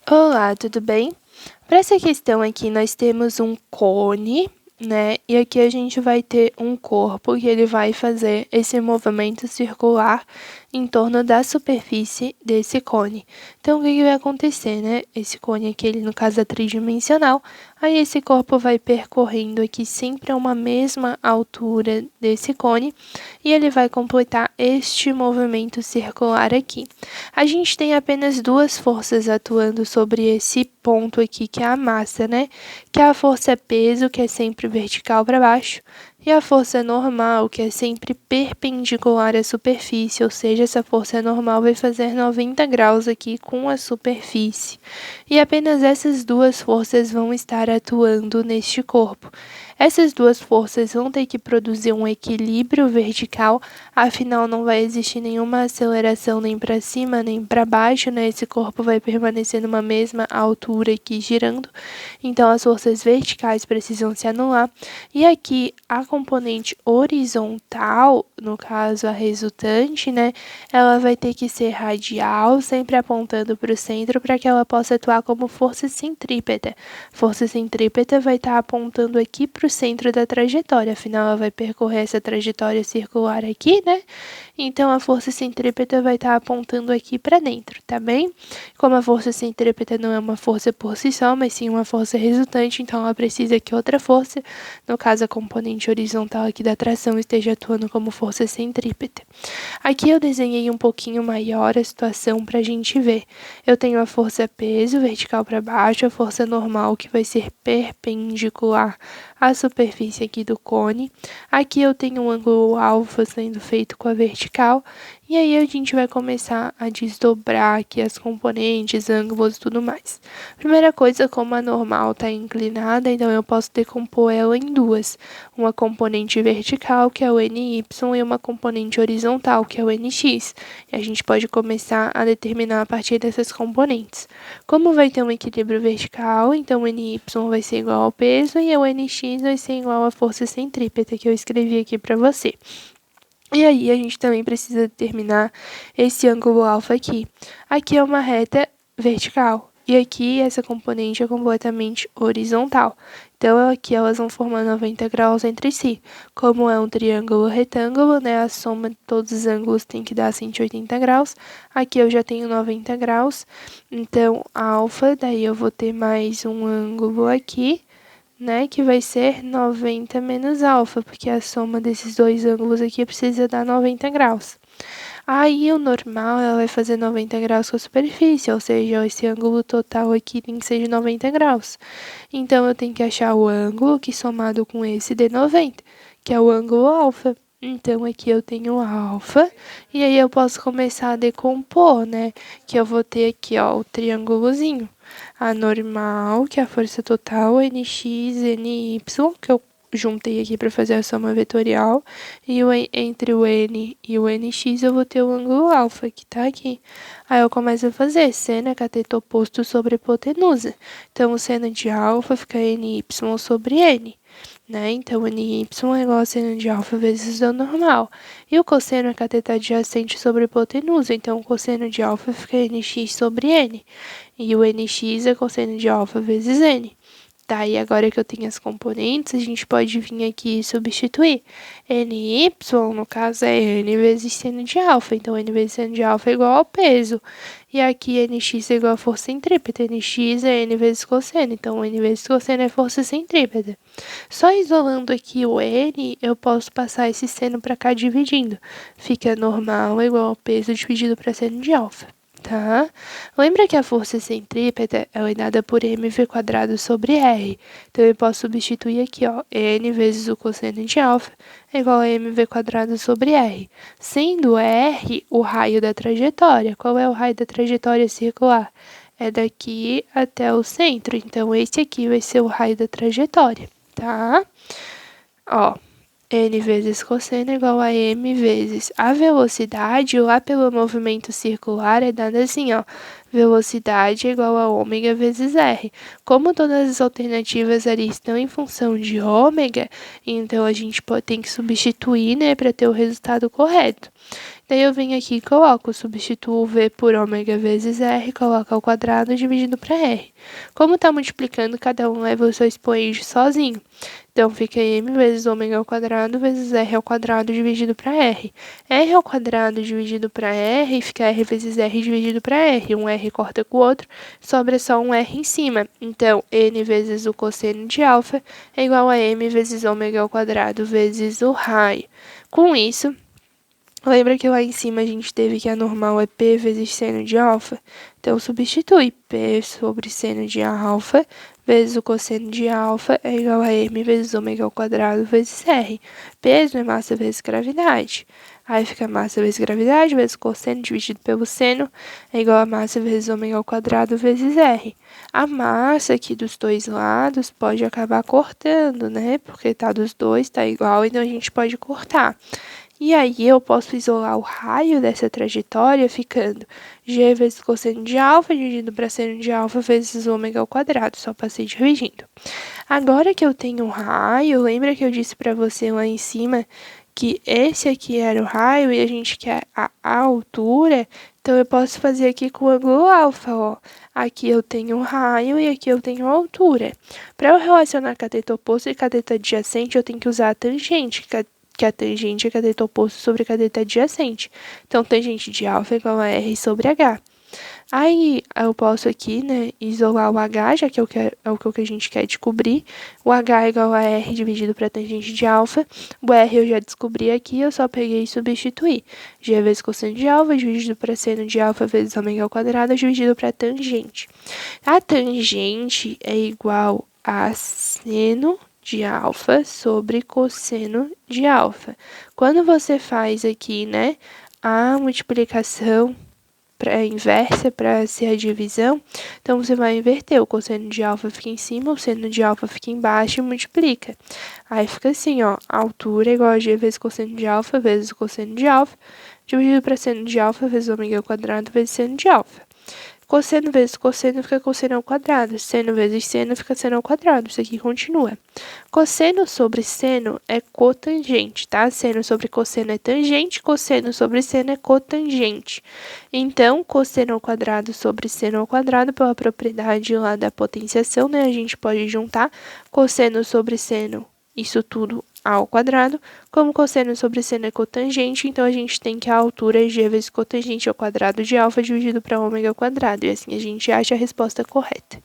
Olá, tudo bem? Para essa questão aqui, nós temos um cone, né? E aqui a gente vai ter um corpo que ele vai fazer esse movimento circular em torno da superfície desse cone. Então, o que vai acontecer, né? Esse cone aqui, ele no caso é tridimensional, aí esse corpo vai percorrendo aqui sempre a uma mesma altura desse cone e ele vai completar este movimento circular aqui. A gente tem apenas duas forças atuando sobre esse ponto aqui, que é a massa, né? Que a força é peso, que é sempre vertical para baixo, e a força normal, que é sempre perpendicular à superfície, ou seja, essa força normal vai fazer 90 graus aqui com a superfície. E apenas essas duas forças vão estar atuando neste corpo. Essas duas forças vão ter que produzir um equilíbrio vertical, afinal não vai existir nenhuma aceleração nem para cima nem para baixo, né? Esse corpo vai permanecer numa mesma altura aqui girando, então as forças verticais precisam se anular. E aqui a componente horizontal, no caso a resultante, né? Ela vai ter que ser radial, sempre apontando para o centro para que ela possa atuar como força centrípeta. Força centrípeta vai estar apontando aqui para o centro da trajetória, afinal ela vai percorrer essa trajetória circular aqui, né? Então a força centrípeta vai estar apontando aqui para dentro, tá bem? Como a força centrípeta não é uma força por si só, mas sim uma força resultante, então ela precisa que outra força, no caso a componente horizontal aqui da tração, esteja atuando como força centrípeta. Aqui eu desenhei um pouquinho maior a situação para a gente ver. Eu tenho a força peso vertical para baixo, a força normal que vai ser perpendicular à superfície aqui do cone. Aqui eu tenho um ângulo alfa sendo feito com a vertical. E aí a gente vai começar a desdobrar aqui as componentes, ângulos e tudo mais. Primeira coisa, como a normal está inclinada, então eu posso decompor ela em duas. Uma componente vertical, que é o NY, e uma componente horizontal, que é o NX. E a gente pode começar a determinar a partir dessas componentes. Como vai ter um equilíbrio vertical, então o NY vai ser igual ao peso e o NX vai ser igual à força centrípeta, que eu escrevi aqui para você. E aí, a gente também precisa determinar esse ângulo alfa aqui. Aqui é uma reta vertical. E aqui, essa componente é completamente horizontal. Então, aqui elas vão formar 90 graus entre si. Como é um triângulo retângulo, né? A soma de todos os ângulos tem que dar 180 graus. Aqui eu já tenho 90 graus. Então, alfa, daí eu vou ter mais um ângulo aqui, né, que vai ser 90 menos alfa, porque a soma desses dois ângulos aqui precisa dar 90 graus. Aí o normal ela vai fazer 90 graus com a superfície, ou seja, esse ângulo total aqui tem que ser de 90 graus. Então eu tenho que achar o ângulo que somado com esse dê 90, que é o ângulo alfa. Então aqui eu tenho alfa, e aí eu posso começar a decompor, né? Que eu vou ter aqui, ó, o triângulozinho. A normal, que é a força total, NX, NY, que eu juntei aqui para fazer a soma vetorial, e entre o N e o NX eu vou ter o ângulo alfa, que tá aqui. Aí eu começo a fazer seno é cateto oposto sobre hipotenusa. Então, o seno de alfa fica NY sobre N. Né? Então, NY é igual a seno de alfa vezes o normal. E o cosseno é cateto adjacente sobre hipotenusa, então o cosseno de alfa fica NX sobre N. E o NX é cosseno de alfa vezes N. Tá, e agora que eu tenho as componentes, a gente pode vir aqui e substituir. NY, no caso, é N vezes seno de alfa. Então, N vezes seno de alfa é igual ao peso. E aqui, NX é igual a força centrípeta. NX é N vezes cosseno. Então, N vezes cosseno é força centrípeta. Só isolando aqui o N, eu posso passar esse seno para cá dividindo. Fica normal igual ao peso dividido para seno de alfa. Tá? Lembra que a força centrípeta ela é dada por mv² sobre r. Então, eu posso substituir aqui, ó, n vezes o cosseno de alfa é igual a mv² sobre r. Sendo r o raio da trajetória. Qual é o raio da trajetória circular? É daqui até o centro. Então, esse aqui vai ser o raio da trajetória, tá? Ó, N vezes cosseno é igual a M vezes a velocidade lá pelo movimento circular é dada assim, ó. Velocidade é igual a ômega vezes R. Como todas as alternativas ali estão em função de ômega, então a gente tem que substituir, né, para ter o resultado correto. Daí eu venho aqui e coloco, substituo V por ômega vezes R, coloco ao quadrado dividido para R. Como está multiplicando, cada um leva o seu expoente sozinho. Então, fica m vezes ômega ao quadrado vezes r ao quadrado dividido para r. R ao quadrado dividido para r fica r vezes r dividido para r. Um r corta com o outro, sobra só um r em cima. Então, n vezes o cosseno de alfa é igual a m vezes ômega ao quadrado vezes o raio. Com isso, lembra que lá em cima a gente teve que a normal é P vezes seno de alfa? Então, substitui P sobre seno de alfa vezes o cosseno de alfa é igual a m vezes ômega ao quadrado vezes r. Peso é massa vezes gravidade. Aí fica massa vezes gravidade vezes cosseno dividido pelo seno é igual a massa vezes ômega ao quadrado vezes r. A massa aqui dos dois lados pode acabar cortando, né? Porque tá dos dois, tá igual, então a gente pode cortar. E aí eu posso isolar o raio dessa trajetória ficando g vezes cosseno de alfa dividido para seno de alfa vezes ômega ao quadrado, só passei dividindo. Agora que eu tenho um raio, lembra que eu disse para você lá em cima que esse aqui era o raio e a gente quer a altura? Então, eu posso fazer aqui com o ângulo alfa, ó. Aqui eu tenho um raio e aqui eu tenho a altura. Para eu relacionar cateto oposto e cateto adjacente, eu tenho que usar a tangente, que a tangente é cateto oposto sobre cateto adjacente. Então, tangente de alfa é igual a R sobre H. Aí, eu posso aqui, né, isolar o H, já que é o que a gente quer descobrir. O H é igual a R dividido para tangente de alfa. O R eu já descobri aqui, eu só peguei e substituí. G vezes cosseno de alfa dividido para seno de alfa vezes ômega ao quadrado dividido para tangente. A tangente é igual a seno de alfa sobre cosseno de alfa. Quando você faz aqui, né, a multiplicação inversa para ser a divisão, então você vai inverter, o cosseno de alfa fica em cima, o seno de alfa fica embaixo e multiplica. Aí fica assim, ó, a altura é igual a g vezes cosseno de alfa vezes o cosseno de alfa, dividido para seno de alfa vezes ômega ao quadrado vezes seno de alfa. Cosseno vezes cosseno fica cosseno ao quadrado. Seno vezes seno fica seno ao quadrado. Isso aqui continua. Cosseno sobre seno é cotangente, tá? Seno sobre cosseno é tangente. Cosseno sobre seno é cotangente. Então, cosseno ao quadrado sobre seno ao quadrado, pela propriedade lá da potenciação, né? A gente pode juntar cosseno sobre seno, isso tudo ao quadrado, como cosseno sobre seno é cotangente, então a gente tem que a altura é g vezes cotangente ao quadrado de alfa dividido para ômega ao quadrado, e assim a gente acha a resposta correta.